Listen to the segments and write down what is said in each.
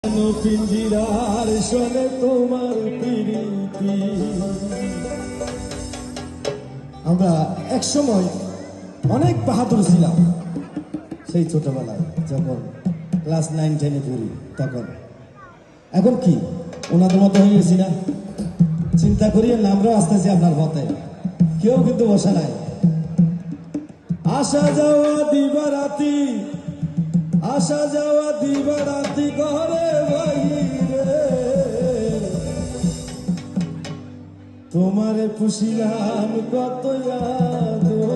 পিঞ্জিরার শোনে তোমার প্রীতি। আমরা এক সময় অনেক বাহাদুর ছিলাম সেই ছোটবেলায়, যখন ক্লাস 9-10-এ পড়ি তখন। এখন কি ওনাদের মতো হয়ে গেছি না? চিন্তা করিয়ে আমরাও আসতেছি আপনার পথে, কেউ কিন্তু বসে নাই। আসা যাওয়া দিবারাতি, আসা যাওয়া দিবারাতি ঘরে বাইরে, তোমারে পুষিলাম কত আদরে।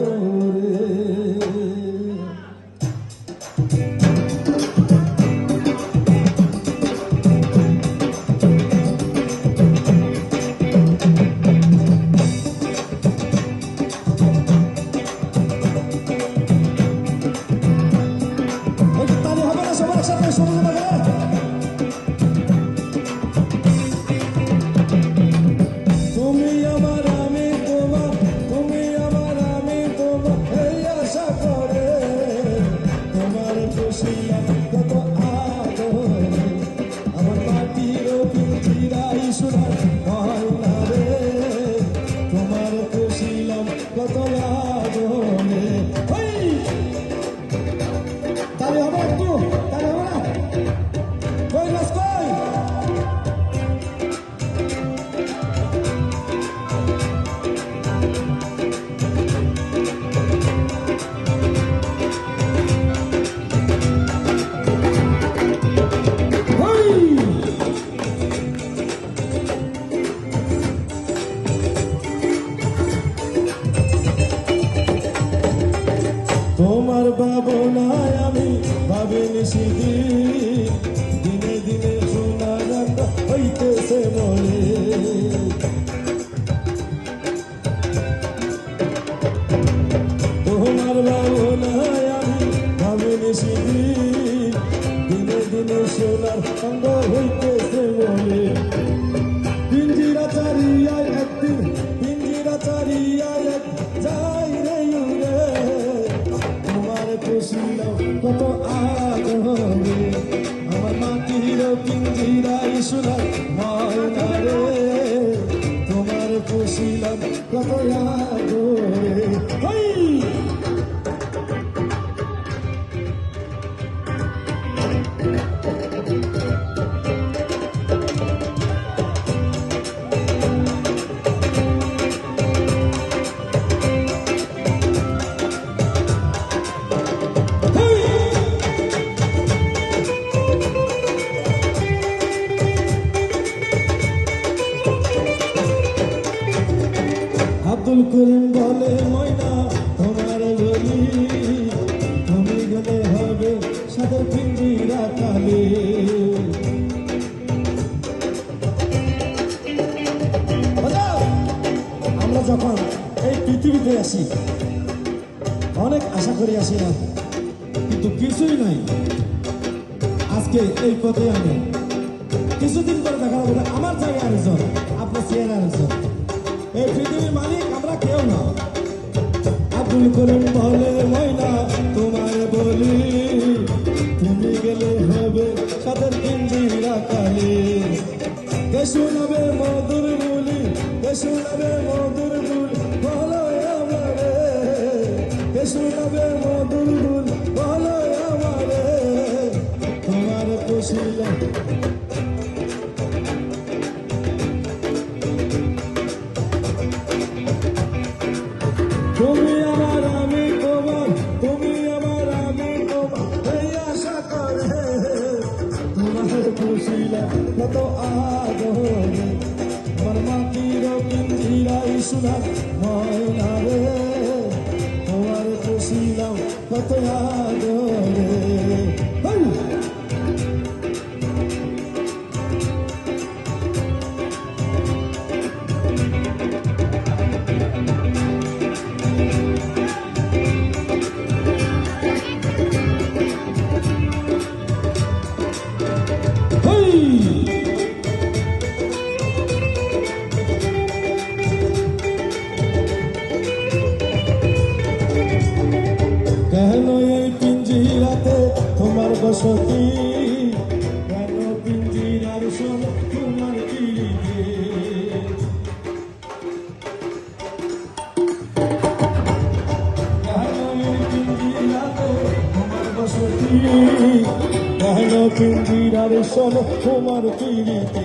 তোমার ভাবনায় আমি ভাবিনি সেদিন, দিনে দিনে সোনা রান্না হইতেছে মনে। তোমার ভাবনায় আমি ভাবিনি সেদিন, দিনে দিনে সোনার সঙ্গ হইতেছে মনে। পিঞ্জিরা চারিয়ায় একদিন, পিঞ্জিরা চারিয়ায় এক যাই রে উড়ে, পুষিলাম কত আদরে, আমার মাটির পিঞ্জিরায় সোনার ময়না রে, তোমার পুষিলাম কত আদরে। আব্দুল করিম বলে ময়না তোমার বলি, তুমি গেলে হবে সাদের পিঞ্জিরা কালে। আমরা যখন এই পৃথিবীতে আসি অনেক আশা করে আসি না, কিন্তু কিছুই নাই। আজকে এই পথে আমি কিছুদিন পরে দেখা হবে আমার জায়গায় আরেকজন, আপনার চেয়ার আরেকজন। এই পৃথিবীর মালিক আমরা কেউ না। আব্দুল করিম বলে ময়না তোমার বলি, তুমি গেলে হবে সাদের পিঞ্জিরা কালে। কে শোনাবে মধুর বলি, কে শোনাবে মধুর বলি বলো আমারে, কে শোনাবে মধুর বলি বলো আমারে, তোমার পুষিলাম তুমি আমার আমি তোমার, তুমি আমার আমি তোমার এই আশা করে, তোমার পুষিলাম কত আদরে, আমার মাটির পিঞ্জিরায় সোনার ময়না রে, তোমার পুষিলাম কত আদরে। কেন এই পিঞ্জিরাতে তোমার বসতি, কেন ভাঙো পিঞ্জিরার শোনো তোমার পিড়িতে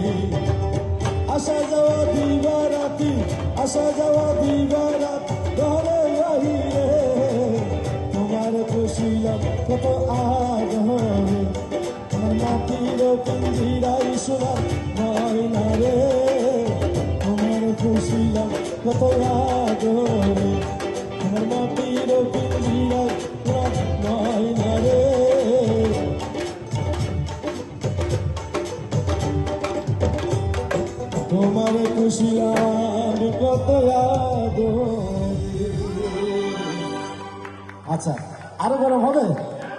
আসা যাওয়া দিবারাতি আসা যাওয়া দিবারাত ঘরে রহিরে তোমার খুশিলাম কত আদরে আমার মাটির পিঞ্জিরাই শোনার ময়না রে তোমার খুশিলাম কত আদরে আমার মাটির পিঞ্জিরাই শোনার ময়না রে তোমার খুশিলাম কত আদরে। আচ্ছা আরো গরম হবে।